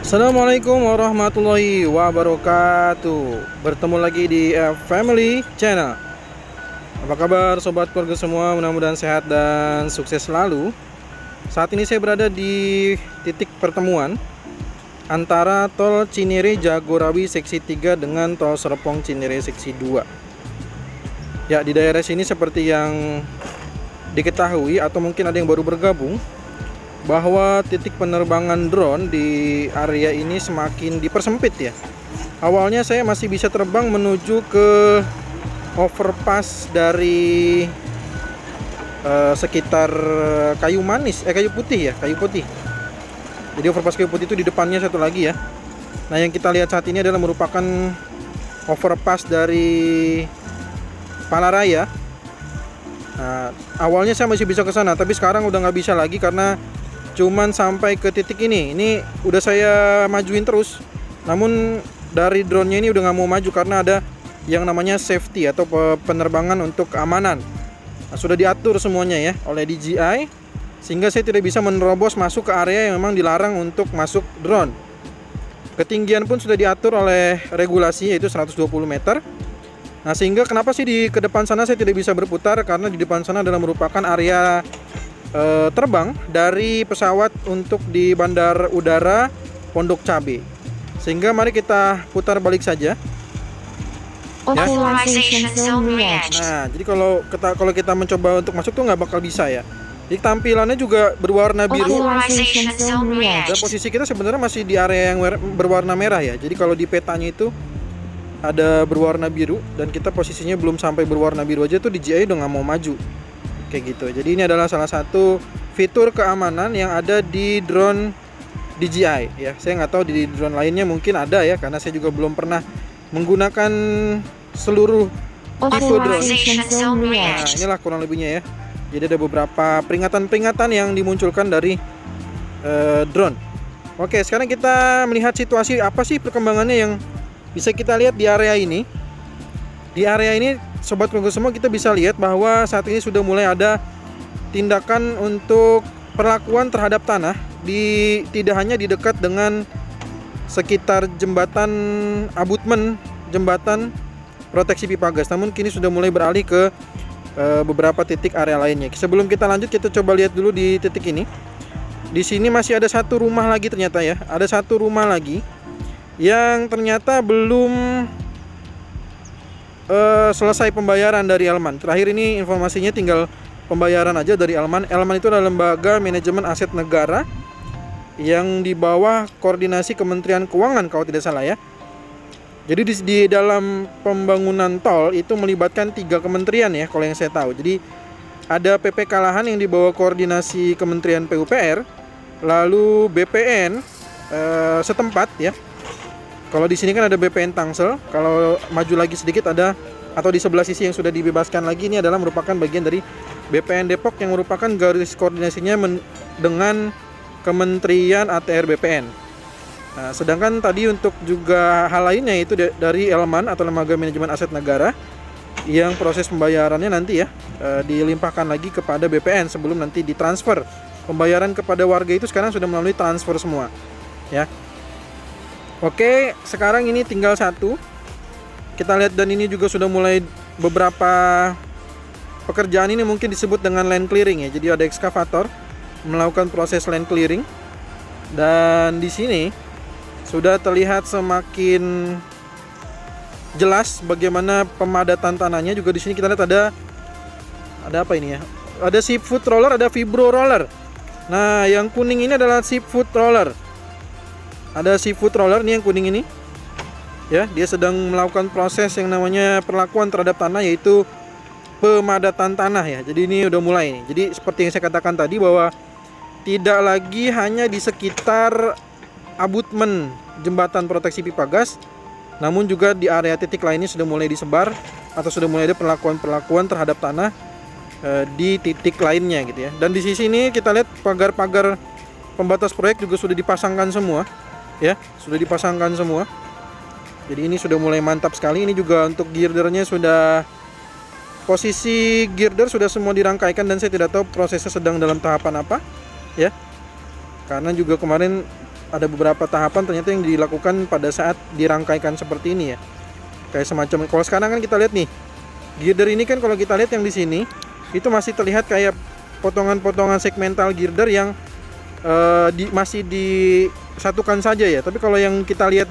Assalamualaikum warahmatullahi wabarakatuh. Bertemu lagi di Family Channel. Apa kabar sobat keluarga semua? Mudah-mudahan sehat dan sukses selalu. Saat ini saya berada di titik pertemuan antara tol Cinere Jagorawi seksi 3 dengan tol Serpong Cinere seksi 2. Ya, di daerah sini seperti yang diketahui atau mungkin ada yang baru bergabung, bahwa titik penerbangan drone di area ini semakin dipersempit ya. Awalnya saya masih bisa terbang menuju ke overpass dari sekitar Kayu Putih. Jadi overpass Kayu Putih itu di depannya satu lagi ya. Nah, yang kita lihat saat ini adalah merupakan overpass dari Palaraya. Nah, awalnya saya masih bisa ke sana, tapi sekarang udah nggak bisa lagi karena cuman sampai ke titik ini. Ini udah saya majuin terus, namun dari drone-nya ini udah nggak mau maju karena ada yang namanya safety atau penerbangan untuk keamanan. Nah, sudah diatur semuanya ya oleh DJI, sehingga saya tidak bisa menerobos masuk ke area yang memang dilarang untuk masuk drone. Ketinggian pun sudah diatur oleh regulasi, yaitu 120 meter. Nah, sehingga kenapa sih ke depan sana saya tidak bisa berputar, karena di depan sana adalah merupakan area terbang dari pesawat untuk di Bandar Udara Pondok Cabe. Sehingga mari kita putar balik saja. Ya. Nah, jadi kalau kita mencoba untuk masuk tuh nggak bakal bisa ya. Jadi tampilannya juga berwarna biru. Dan posisi kita sebenarnya masih di area yang berwarna merah ya. Jadi kalau di petanya itu ada berwarna biru dan kita posisinya belum sampai berwarna biru aja tuh DJI udah nggak mau maju. Kayak gitu. Jadi ini adalah salah satu fitur keamanan yang ada di drone DJI ya. Saya nggak tahu di drone lainnya mungkin ada ya, karena saya juga belum pernah menggunakan seluruh tipe drone. Nah, inilah kurang lebihnya ya. Jadi ada beberapa peringatan-peringatan yang dimunculkan dari drone. Oke, sekarang kita melihat situasi apa sih perkembangannya yang bisa kita lihat di area ini. Di area ini sobat keluarga semua, kita bisa lihat bahwa saat ini sudah mulai ada tindakan untuk perlakuan terhadap tanah tidak hanya di dekat dengan sekitar jembatan abutmen, jembatan proteksi pipa gas, namun kini sudah mulai beralih ke beberapa titik area lainnya. Sebelum kita lanjut, kita coba lihat dulu di titik ini. Di sini masih ada satu rumah lagi ternyata ya. Ada satu rumah lagi yang ternyata belum selesai pembayaran dari Elman. Terakhir ini informasinya tinggal pembayaran aja dari Elman. Elman itu adalah lembaga manajemen aset negara yang di bawah koordinasi Kementerian Keuangan kalau tidak salah ya. Jadi di dalam pembangunan tol itu melibatkan 3 kementerian ya kalau yang saya tahu. Jadi ada PPK Lahan yang di bawah koordinasi Kementerian PUPR, lalu BPN setempat ya. Kalau di sini kan ada BPN Tangsel. Kalau maju lagi sedikit ada, atau di sebelah sisi yang sudah dibebaskan lagi, ini adalah merupakan bagian dari BPN Depok yang merupakan garis koordinasinya dengan Kementerian ATR BPN. Nah, sedangkan tadi untuk juga hal lainnya itu dari Elman atau Lembaga Manajemen Aset Negara yang proses pembayarannya nanti ya dilimpahkan lagi kepada BPN sebelum nanti ditransfer. Pembayaran kepada warga itu sekarang sudah melalui transfer semua ya. Oke, sekarang ini tinggal satu. Kita lihat, dan ini juga sudah mulai beberapa pekerjaan ini mungkin disebut dengan land clearing ya. Jadi ada ekskavator melakukan proses land clearing. Dan di sini sudah terlihat semakin jelas bagaimana pemadatan tanahnya. Juga di sini kita lihat ada apa ini ya? Ada seafood roller, ada vibro roller. Nah, yang kuning ini adalah seafood roller. Ada seafood roller nih yang kuning ini. Ya, dia sedang melakukan proses yang namanya perlakuan terhadap tanah, yaitu pemadatan tanah ya. Jadi ini udah mulai nih. Jadi seperti yang saya katakan tadi, bahwa tidak lagi hanya di sekitar abutmen jembatan proteksi pipa gas, namun juga di area titik lainnya sudah mulai disebar atau sudah mulai ada perlakuan terhadap tanah di titik lainnya gitu ya. Dan di sisi ini kita lihat pagar-pagar pembatas proyek juga sudah dipasangkan semua. Ya, sudah dipasangkan semua. Jadi ini sudah mulai mantap sekali. Ini juga untuk girdernya sudah, posisi girder sudah semua dirangkaikan, dan saya tidak tahu prosesnya sedang dalam tahapan apa ya. Karena juga kemarin ada beberapa tahapan ternyata yang dilakukan pada saat dirangkaikan seperti ini ya. Kayak semacam, kalau sekarang kan kita lihat nih, girder ini kan kalau kita lihat yang di sini itu masih terlihat kayak potongan-potongan segmental girder yang masih disatukan saja ya. Tapi kalau yang kita lihat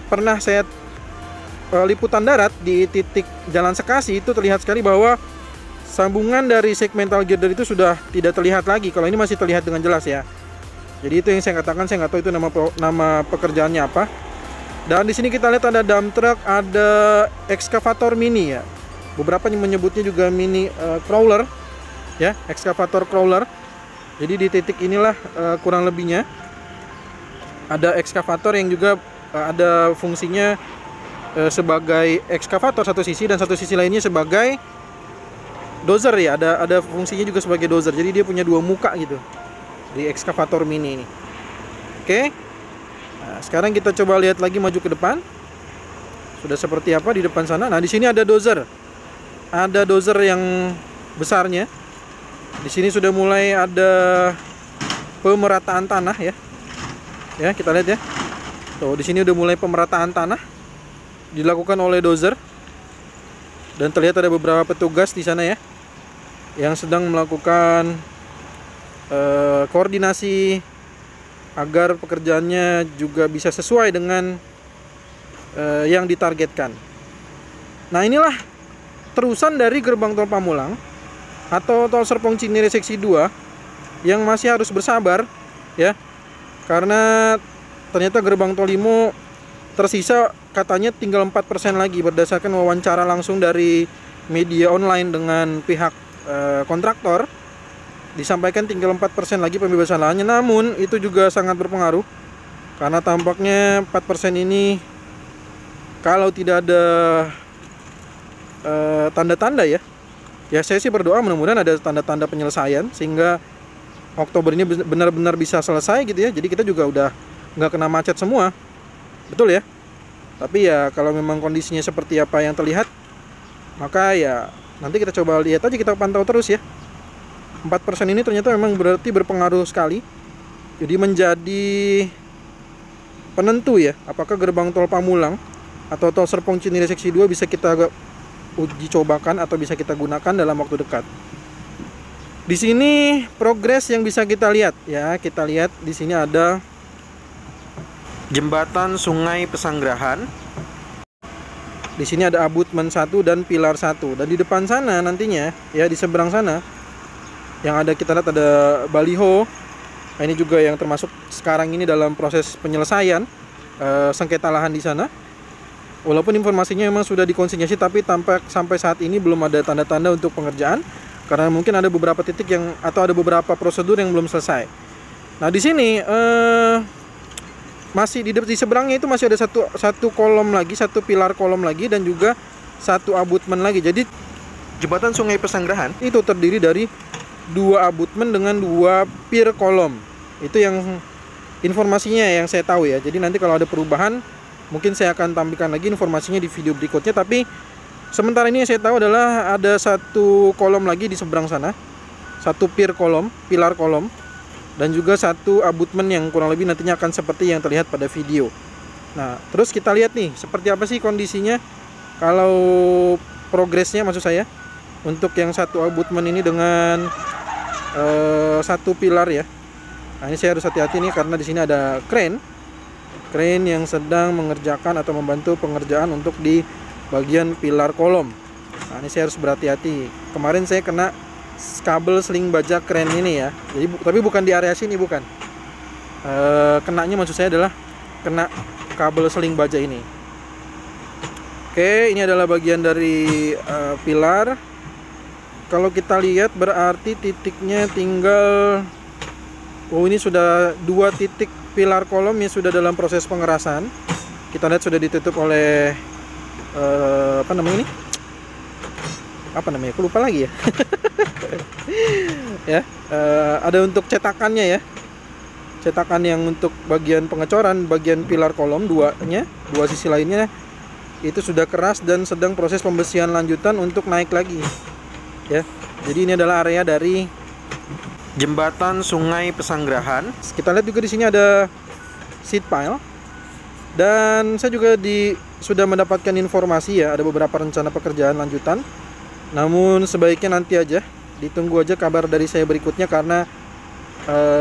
pernah saya liputan darat di titik Jalan Sekasi, itu terlihat sekali bahwa sambungan dari segmental girder itu sudah tidak terlihat lagi. Kalau ini masih terlihat dengan jelas ya. Jadi itu yang saya katakan, saya nggak tahu itu nama pekerjaannya apa. Dan di sini kita lihat ada dump truck, ada ekskavator mini ya. Beberapa yang menyebutnya juga mini crawler ya, ekskavator crawler. Jadi di titik inilah kurang lebihnya ada ekskavator yang juga ada fungsinya sebagai ekskavator satu sisi, dan satu sisi lainnya sebagai dozer ya. Ada fungsinya juga sebagai dozer. Jadi dia punya dua muka gitu di ekskavator mini ini. Oke. Nah, sekarang kita coba lihat lagi, maju ke depan. Sudah seperti apa di depan sana? Nah, di sini ada dozer. Ada dozer yang besarnya. Di sini sudah mulai ada pemerataan tanah ya. Ya, kita lihat ya. Tuh, di sini udah mulai pemerataan tanah dilakukan oleh dozer. Dan terlihat ada beberapa petugas di sana ya yang sedang melakukan koordinasi agar pekerjaannya juga bisa sesuai dengan yang ditargetkan. Nah, inilah terusan dari gerbang tol Pamulang atau tol Serpong Cinere seksi 2 yang masih harus bersabar ya, karena ternyata gerbang tol Limo tersisa katanya tinggal 4% lagi berdasarkan wawancara langsung dari media online dengan pihak kontraktor. Disampaikan tinggal 4% lagi pembebasan lahannya, namun itu juga sangat berpengaruh karena tampaknya 4% ini kalau tidak ada tanda-tanda ya saya sih berdoa mudah-mudahan ada tanda-tanda penyelesaian sehingga Oktober ini benar-benar bisa selesai gitu ya. Jadi kita juga udah nggak kena macet semua, betul ya. Tapi ya kalau memang kondisinya seperti apa yang terlihat, maka ya nanti kita coba lihat aja, kita pantau terus ya. 4% ini ternyata memang berarti berpengaruh sekali. Jadi menjadi penentu ya, apakah gerbang tol Pamulang atau tol Serpong Cinere seksi 2 bisa kita uji cobakan atau bisa kita gunakan dalam waktu dekat. Di sini progres yang bisa kita lihat ya, kita lihat di sini ada jembatan Sungai Pesanggerahan. Di sini ada abutmen 1 dan pilar 1. Dan di depan sana nantinya ya, di seberang sana yang ada, kita lihat ada baliho. Nah, ini juga yang termasuk sekarang ini dalam proses penyelesaian sengketa lahan di sana. Walaupun informasinya memang sudah dikonsinyasi, tapi sampai saat ini belum ada tanda-tanda untuk pengerjaan karena mungkin ada beberapa titik atau ada beberapa prosedur yang belum selesai. Nah, di sini masih di seberangnya itu masih ada satu kolom lagi, satu pilar kolom lagi, dan juga satu abutmen lagi. Jadi jembatan Sungai Pesanggerahan itu terdiri dari 2 abutmen dengan 2 pier kolom. Itu yang informasinya yang saya tahu ya. Jadi nanti kalau ada perubahan mungkin saya akan tampilkan lagi informasinya di video berikutnya. Tapi sementara ini yang saya tahu adalah ada 1 kolom lagi di seberang sana, 1 pilar kolom, dan juga 1 abutmen yang kurang lebih nantinya akan seperti yang terlihat pada video. Nah, terus kita lihat nih seperti apa sih kondisinya kalau progresnya, maksud saya untuk yang 1 abutmen ini dengan 1 pilar ya. Nah, ini saya harus hati-hati nih karena di sini ada crane yang sedang mengerjakan atau membantu pengerjaan untuk di bagian pilar kolom. Nah, ini saya harus berhati-hati. Kemarin saya kena kabel seling baja crane ini ya. Jadi tapi bukan di area sini, bukan. Kenanya maksud saya adalah kena kabel seling baja ini. Oke, ini adalah bagian dari pilar. Kalau kita lihat berarti titiknya tinggal, ini sudah 2 titik pilar kolom yang sudah dalam proses pengerasan. Kita lihat sudah ditutup oleh apa namanya ini? Apa namanya? Aku lupa lagi ya. Ya, ada untuk cetakannya ya. Cetakan yang untuk bagian pengecoran, bagian pilar kolom 2-nya, 2 sisi lainnya itu sudah keras dan sedang proses pembersihan lanjutan untuk naik lagi. Ya. Jadi ini adalah area dari jembatan Sungai Pesanggerahan. Kita lihat juga di sini ada seat pile. Dan saya juga sudah mendapatkan informasi ya, ada beberapa rencana pekerjaan lanjutan. Namun sebaiknya nanti aja, ditunggu aja kabar dari saya berikutnya, karena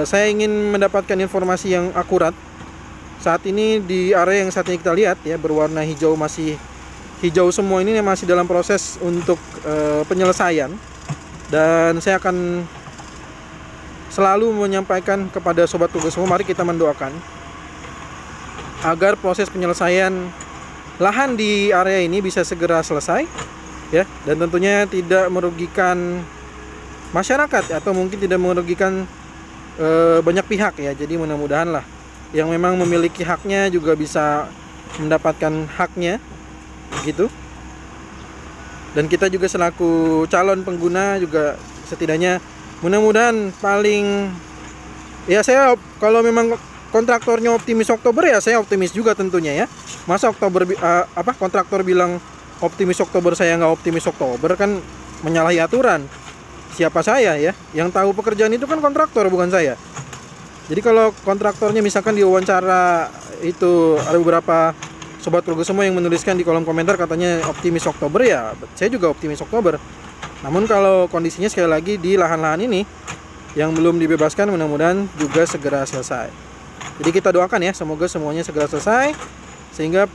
saya ingin mendapatkan informasi yang akurat. Saat ini di area yang saat ini kita lihat ya, berwarna hijau, masih hijau semua, ini masih dalam proses untuk penyelesaian. Dan saya akan selalu menyampaikan kepada sobat tugas semua, mari kita mendoakan agar proses penyelesaian lahan di area ini bisa segera selesai ya, dan tentunya tidak merugikan masyarakat atau mungkin tidak merugikan banyak pihak ya. Jadi mudah-mudahan lah yang memang memiliki haknya juga bisa mendapatkan haknya gitu. Dan kita juga selaku calon pengguna juga setidaknya mudah-mudahan paling ya, saya kalau memang kontraktornya optimis Oktober ya saya optimis juga tentunya ya. Masa Oktober kontraktor bilang optimis Oktober, saya nggak optimis Oktober, kan menyalahi aturan. Siapa saya ya? Yang tahu pekerjaan itu kan kontraktor, bukan saya. Jadi kalau kontraktornya misalkan diwawancara itu ada beberapa sobat Progo semua yang menuliskan di kolom komentar katanya optimis Oktober, ya saya juga optimis Oktober. Namun kalau kondisinya sekali lagi di lahan-lahan ini yang belum dibebaskan, mudah-mudahan juga segera selesai. Jadi kita doakan ya, semoga semuanya segera selesai sehingga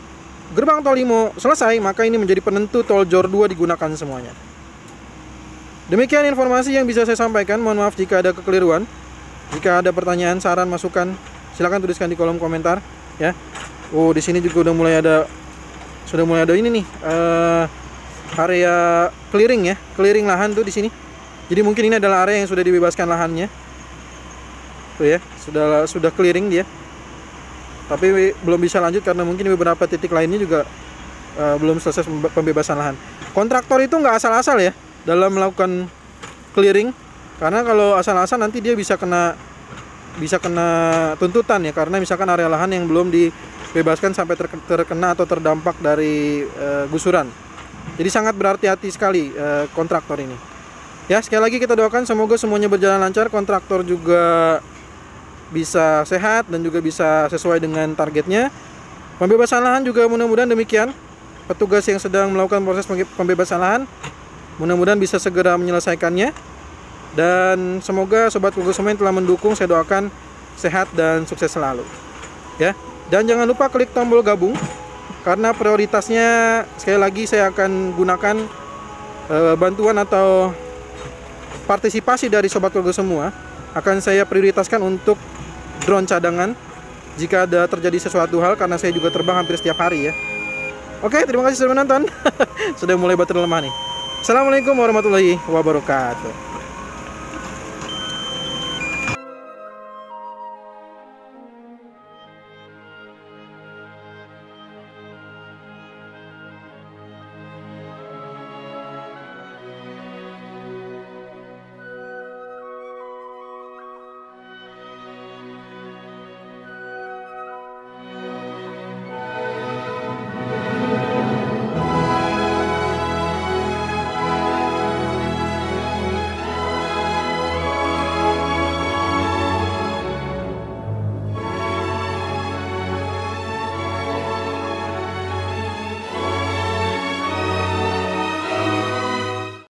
gerbang tol Limo selesai, maka ini menjadi penentu tol Jor 2 digunakan semuanya. Demikian informasi yang bisa saya sampaikan. Mohon maaf jika ada kekeliruan. Jika ada pertanyaan, saran, masukan, silakan tuliskan di kolom komentar ya. Oh, di sini juga sudah mulai ada ini nih, area clearing ya, clearing lahan tuh di sini. Jadi mungkin ini adalah area yang sudah dibebaskan lahannya. Tuh ya, sudah clearing dia. Tapi belum bisa lanjut karena mungkin beberapa titik lainnya juga belum selesai pembebasan lahan. Kontraktor itu nggak asal-asal ya dalam melakukan clearing, karena kalau asal-asal nanti dia bisa kena tuntutan ya, karena misalkan area lahan yang belum dibebaskan sampai terkena atau terdampak dari gusuran. Jadi sangat berhati-hati sekali kontraktor ini. Ya, sekali lagi kita doakan semoga semuanya berjalan lancar, kontraktor juga bisa sehat dan juga bisa sesuai dengan targetnya. Pembebasan lahan juga mudah-mudahan demikian. Petugas yang sedang melakukan proses pembebasan lahan mudah-mudahan bisa segera menyelesaikannya. Dan semoga sobat Progo semua yang telah mendukung, saya doakan sehat dan sukses selalu. Ya. Dan jangan lupa klik tombol gabung, karena prioritasnya sekali lagi saya akan gunakan bantuan atau partisipasi dari sobat Progo semua akan saya prioritaskan untuk drone cadangan jika ada terjadi sesuatu hal, karena saya juga terbang hampir setiap hari ya. Oke, terima kasih sudah menonton. Sudah mulai baterai lemah nih. Assalamualaikum warahmatullahi wabarakatuh.